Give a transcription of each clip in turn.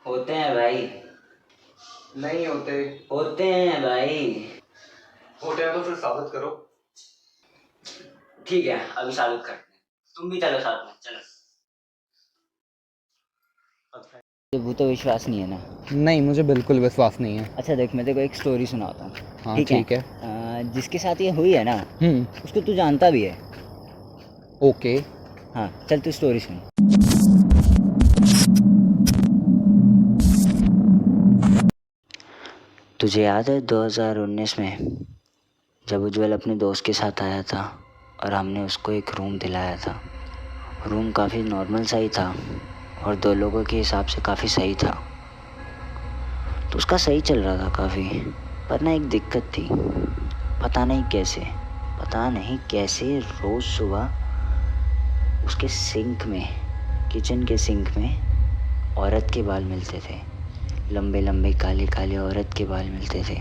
होते हैं भाई। नहीं होते। होते हैं भाई। होते हैं तो फिर साबित करो। ठीक है, अभी साबित करते हैं। तुम भी चलो साथ में, चलो। तो भूतो विश्वास नहीं है ना? नहीं, मुझे बिल्कुल विश्वास नहीं है। अच्छा देख, मैं तेरे को एक स्टोरी सुनाता हूँ। हाँ ठीक है। जिसके साथ ये हुई है ना, उसको तू जानता भी है। ओके। हाँ चल, तू स्टोरी सुन। तुझे याद है 2019 में जब उज्जवल अपने दोस्त के साथ आया था और हमने उसको एक रूम दिलाया था। रूम काफ़ी नॉर्मल सा ही था और 2 लोगों के हिसाब से काफ़ी सही था। तो उसका सही चल रहा था काफ़ी, पर ना एक दिक्कत थी। पता नहीं कैसे रोज़ सुबह उसके सिंक में, किचन के सिंक में औरत के बाल मिलते थे। लंबे लंबे काले काले औरत के बाल मिलते थे,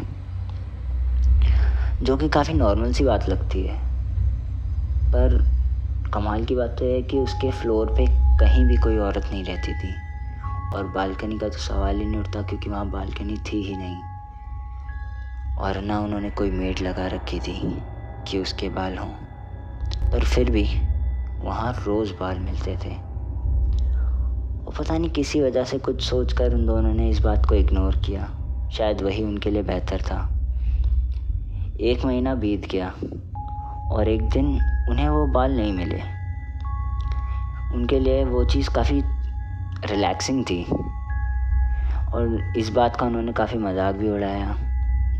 जो कि काफ़ी नॉर्मल सी बात लगती है। पर कमाल की बात तो है कि उसके फ्लोर पे कहीं भी कोई औरत नहीं रहती थी, और बालकनी का तो सवाल ही नहीं उठता क्योंकि वहाँ बालकनी थी ही नहीं, और ना उन्होंने कोई मेड लगा रखी थी कि उसके बाल हों। पर फिर भी वहाँ रोज़ बाल मिलते थे। और पता नहीं किसी वजह से कुछ सोचकर उन दोनों ने इस बात को इग्नोर किया। शायद वही उनके लिए बेहतर था। 1 महीना बीत गया और एक दिन उन्हें वो बाल नहीं मिले। उनके लिए वो चीज़ काफ़ी रिलैक्सिंग थी और इस बात का उन्होंने काफ़ी मजाक भी उड़ाया,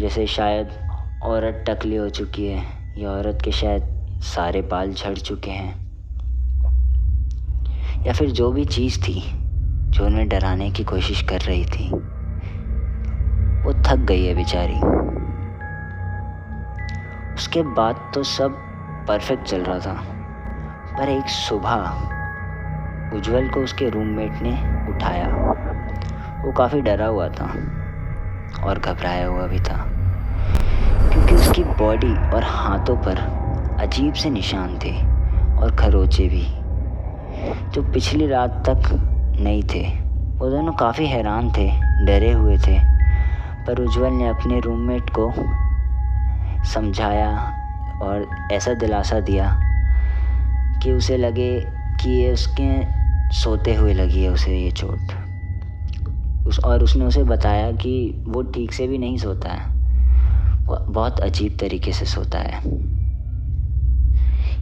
जैसे शायद औरत टकली हो चुकी है या औरत के शायद सारे बाल झड़ चुके हैं, या फिर जो भी चीज़ थी जो उन्हें डराने की कोशिश कर रही थी, वो थक गई है बेचारी। उसके बाद तो सब परफेक्ट चल रहा था, पर एक सुबह उज्जवल को उसके रूममेट ने उठाया। वो काफ़ी डरा हुआ था और घबराया हुआ भी था, क्योंकि उसकी बॉडी और हाथों पर अजीब से निशान थे और खरोंचे भी, जो पिछली रात तक नहीं थे। वो दोनों काफ़ी हैरान थे, डरे हुए थे, पर उज्जवल ने अपने रूममेट को समझाया और ऐसा दिलासा दिया कि उसे लगे कि ये उसके सोते हुए लगी है उसे ये चोट। और उसने उसे बताया कि वो ठीक से भी नहीं सोता है, वो बहुत अजीब तरीके से सोता है।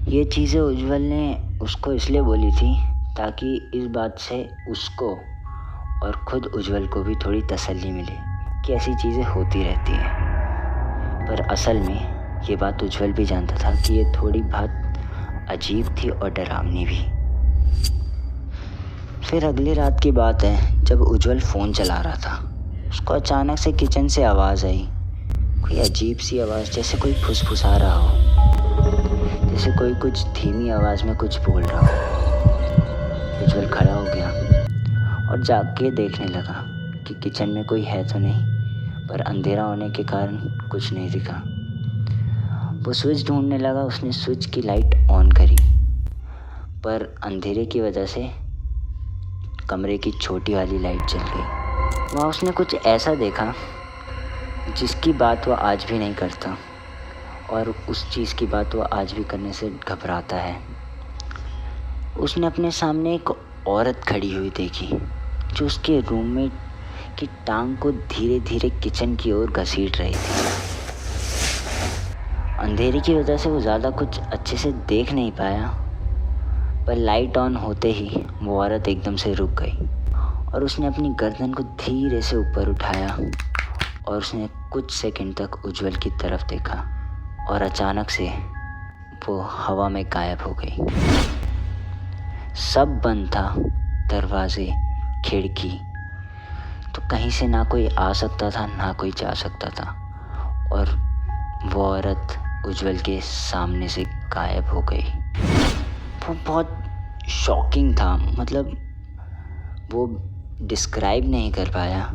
ये चीज़ें उज्जवल ने उसको इसलिए बोली थी ताकि इस बात से उसको और ख़ुद उज्जवल को भी थोड़ी तसल्ली मिले कि ऐसी चीज़ें होती रहती हैं। पर असल में ये बात उज्जवल भी जानता था कि ये थोड़ी बात अजीब थी और डरावनी भी। फिर अगली रात की बात है, जब उज्जवल फ़ोन चला रहा था, उसको अचानक से किचन से आवाज़ आई। कोई अजीब सी आवाज़, जैसे कोई फुसफुसा रहा हो, जैसे कोई कुछ धीमी आवाज़ में कुछ बोल रहा हो। उज्जवल खड़ा हो गया और जाग के देखने लगा कि किचन में कोई है तो नहीं, पर अंधेरा होने के कारण कुछ नहीं दिखा। वो स्विच ढूंढने लगा। उसने स्विच की लाइट ऑन करी, पर अंधेरे की वजह से कमरे की छोटी वाली लाइट जल गई। वहाँ उसने कुछ ऐसा देखा जिसकी बात वह आज भी नहीं करता, और उस चीज़ की बात वह आज भी करने से घबराता है। उसने अपने सामने एक औरत खड़ी हुई देखी, जो उसके रूममेट की टांग को धीरे धीरे किचन की ओर घसीट रही थी। अंधेरे की वजह से वो ज़्यादा कुछ अच्छे से देख नहीं पाया, पर लाइट ऑन होते ही वो औरत एकदम से रुक गई और उसने अपनी गर्दन को धीरे से ऊपर उठाया और उसने कुछ सेकंड तक उज्जवल की तरफ देखा और अचानक से वो हवा में गायब हो गई। सब बंद था, दरवाजे, खिड़की, तो कहीं से ना कोई आ सकता था ना कोई जा सकता था, और वो औरत उज्जवल के सामने से गायब हो गई। वो बहुत शॉकिंग था, मतलब वो डिस्क्राइब नहीं कर पाया,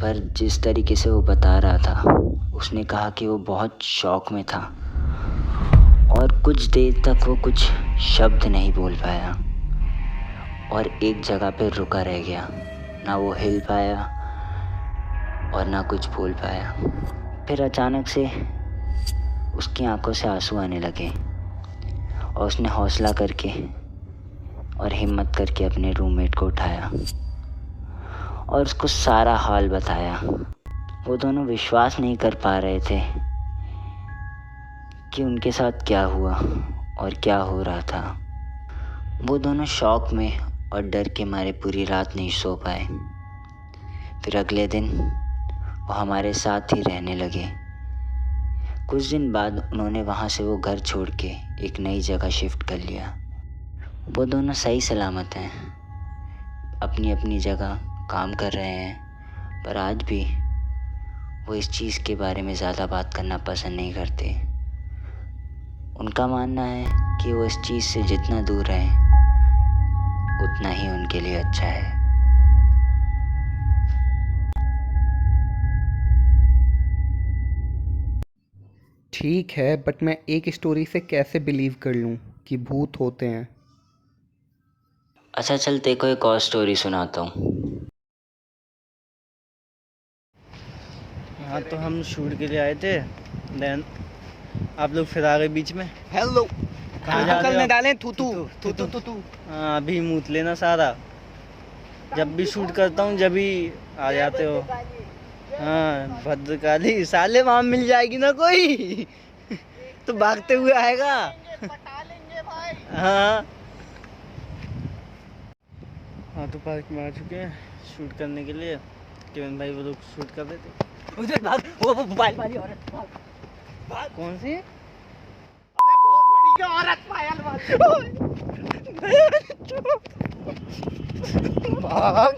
पर जिस तरीके से वो बता रहा था, उसने कहा कि वो बहुत शॉक में था और कुछ देर तक वो कुछ शब्द नहीं बोल पाया और एक जगह पे रुका रह गया। ना वो हिल पाया और ना कुछ बोल पाया। फिर अचानक से उसकी आंखों से आंसू आने लगे और उसने हौसला करके और हिम्मत करके अपने रूममेट को उठाया और उसको सारा हाल बताया। वो दोनों विश्वास नहीं कर पा रहे थे कि उनके साथ क्या हुआ और क्या हो रहा था। वो दोनों शॉक में और डर के मारे पूरी रात नहीं सो पाए। फिर अगले दिन वो हमारे साथ ही रहने लगे। कुछ दिन बाद उन्होंने वहाँ से वो घर छोड़ के एक नई जगह शिफ्ट कर लिया। वो दोनों सही सलामत हैं, अपनी अपनी जगह काम कर रहे हैं, पर आज भी वो इस चीज़ के बारे में ज़्यादा बात करना पसंद नहीं करते। उनका मानना है कि वो इस चीज़ से जितना दूर रहें उतना ही उनके लिए अच्छा है। ठीक है, बट मैं एक स्टोरी से कैसे बिलीव कर लूँ कि भूत होते हैं? अच्छा चल, तेरे को एक और स्टोरी सुनाता हूँ। हाँ, तो हम शूट के लिए आए थे, देन आप लोग फिर आ गए बीच में। हेलो, कहाँ जा रहे हो? डालें थूतू थूतू थूतू। हाँ, अभी मूत लेना सारा। जब भी शूट करता हूँ जब भी आ जाते हो। हाँ, भद्रकाली साले, वहाँ मिल जाएगी ना कोई तो भागते हुए आएगा। हाँ हाँ, तो पार्क में आ चुके हैं शूट करने के लिए। केविन भाई वो लोग शूट कर रहे थे। उधर भाग, वो मोबाइल वाली औरत भाग। कौन सी? भाग।